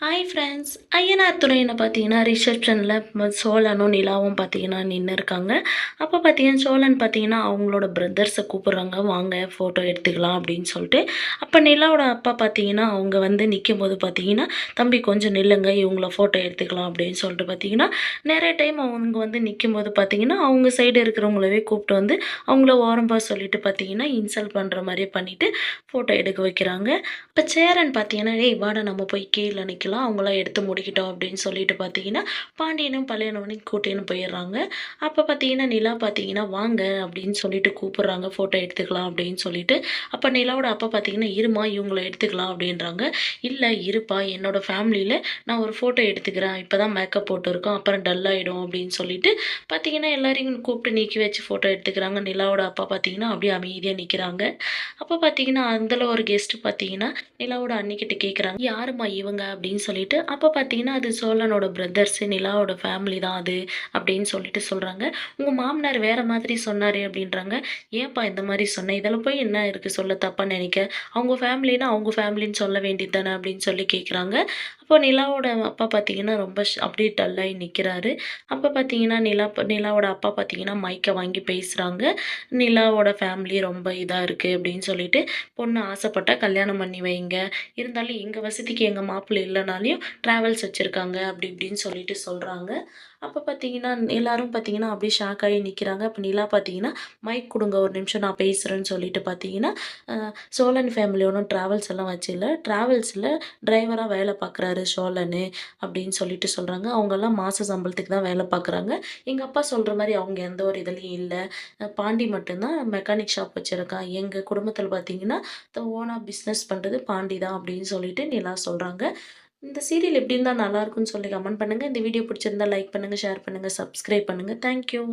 Hi friends. Ayyanar துறையில பார்த்தீங்கன்னா, ரிசப்ஷனில சோழனும், நிலாவும் பார்த்தீங்கன்னா நின்னுருக்காங்க. அப்போ பார்த்தீங்கன்னா, சோழன் பார்த்தீங்கன்னா, அவங்களோட பிரதர்ஸ கூப்பிடுறாங்க. "வாங்க ஃபோட்டோ எடுத்துக்கலாம்" அப்படின்னு சொல்லிட்டு. அப்ப நிலாவோட அப்பா பார்த்தீங்கன்னா, அவங்க வந்து நிக்கும்போது பார்த்தீங்கன்னா, "தம்பி கொஞ்சம் நில்லுங்க, இவங்கள ஃபோட்டோ எடுத்துக்கலாம்" அப்படின்னு சொல்லிட்டு பார்த்தீங்கன்னா, நெறைய டைம் அவங்க வந்து நிக்கும்போது பார்த்தீங்கன்னா, அவங்க சைடு இருக்கிறவங்களவே கூப்பிட்டு வந்து, அவங்கள ஓரமா சொல்லிட்டு பார்த்தீங்கன்னா, இன்சல்ட் பண்ற மாரி பண்ணிட்டு, ஃபோட்டோ எடுக்க வைக்கிறாங்க. இப்ப சேரன் பார்த்தீங்கன்னா, "ஏய் வாடா நம்ம போய் கீழ நிக்கலாம். அவங்கலாம் எடுத்து முடிக்கட்டும்." அப்படின்னு சொல்லிட்டு பார்த்தீங்கன்னா, பாண்டியனும், பழையனவனையும் கூட்டின்னு போயிர்றாங்க. அப்ப பார்த்தீங்கன்னா, நிலா பார்த்தீங்கன்னா, "வாங்க" அப்படின்னு சொல்லிட்டு கூப்பிடுறாங்க. "ஃபோட்டோ எடுத்துக்கலாம்." அப்படின்னு சொல்லிட்டு. அப்ப நிலாவோட அப்பா பார்த்தீங்கன்னா, "இரும்மா இவங்கள எடுத்துக்கலாம்." அப்படின்றாங்க. "இல்ல இருப்பா, என்னோட ஃபேமிலில நான் ஒரு ஃபோட்டோ எடுத்துக்கிறேன். இப்பதான் மேக்கப் போட்டுருக்கோம். அப்புறம் டல் ஆயிடும்." அப்படின்னு சொல்லிட்டு பார்த்தீங்கன்னா, எல்லாரையும் கூப்பிட்டு நிக்க வச்சு ஃபோட்டோ எடுத்துக்கிறாங்க. நிலாவோட அப்பா பார்த்தீங்கன்னா, அப்படியே அமைதியா நிக்கிறாங்க. அப்ப பார்த்தீங்கன்னா, அதுல ஒரு கெஸ்ட் பார்த்தீங்கன்னா, நிலாவோட அண்ணிகிட்ட கேட்குறாங்க, "யாரும்மா இவங்க?" அப்படின்னு சொல்லிட்டு. அப்ப பார்த்தீங்கன்னா, "அது சோழனோட பிரதர்ஸ், நிலாவோட ஃபேமிலி தான் அது." அப்படின்னு சொல்லிட்டு சொல்றாங்க. "உங்க மாமனார் வேற மாதிரி சொன்னாரே." அப்படின்றாங்க. "ஏன்பா இந்த மாரி சொன்ன? இதுல போய் என்ன இருக்கு சொல்ல தப்பா நெனைக்க? அவங்க ஃபேமிலின்னா அவங்க ஃபேமிலின்னு சொல்ல வேண்டியது தானே." அப்படின்னு சொல்லி கேட்குறாங்க. அப்போ நிலாவோட அப்பா பார்த்தீங்கன்னா, ரொம்ப அப்படியே டல்லாயி நிக்கிறாரு. அப்ப பார்த்தீங்கன்னா, நிலாவோட அப்பா பார்த்தீங்கன்னா, மைக்க வாங்கி பேசுறாங்க. "நிலாவோட ஃபேமிலி ரொம்ப இதா இருக்கு." அப்படின்னு சொல்லிட்டு, "பொண்ணு ஆசைப்பட்டா கல்யாணம் பண்ணி வைங்க. இருந்தாலும் எங்க வசதிக்கு எங்க மாப்பிள்ளை இல்லனாலயும் டிராவல்ஸ் வச்சிருக்காங்க." அப்படி இப்படின்னு சொல்லிட்டு சொல்றாங்க. அப்ப பார்த்தீங்கன்னா, எல்லாரும் பார்த்தீங்கன்னா, அப்படியே ஷாக் ஆகி நிக்கிறாங்க. அப்ப நிலா பார்த்தீங்கன்னா, "மைக் குடுங்க ஒரு நிமிஷம் நான் பேசுறேன்னு" சொல்லிட்டு பார்த்தீங்கன்னா, அ சோழன் ஃபேமிலி ஒண்ணும் டிராவல்ஸ் எல்லாம் வச்சில்ல. டிராவல்ஸ்ல டிரைவரா வேலை பார்க்குறாரு சோழனு அப்படின்னு சொல்லிட்டு சொல்றாங்க. அவங்கலாம் மாச சம்பளத்துக்கு தான் வேலை பார்க்குறாங்க. எங்க அப்பா சொல்ற மாரி அவங்க எந்த ஒரு இதுலயும் இல்ல. பாண்டி மட்டும் தான் மெக்கானிக் ஷாப் வச்சிருக்கான். எங்க குடும்பத்தில பார்த்தீங்கன்னா, ஓனா பிசினஸ் பண்றது பாண்டி தான் அப்படின்னு சொல்லிட்டு நிலா சொல்றாங்க. இந்த சீரியல் எப்படி இருந்தா நல்லாருக்கும்னு சொல்லி கமெண்ட் பண்ணுங்க. இந்த வீடியோ பிடிச்சிருந்தா லைக் பண்ணுங்க, ஷேர் பண்ணுங்க, சப்ஸ்கிரைப் பண்ணுங்க. Thank you.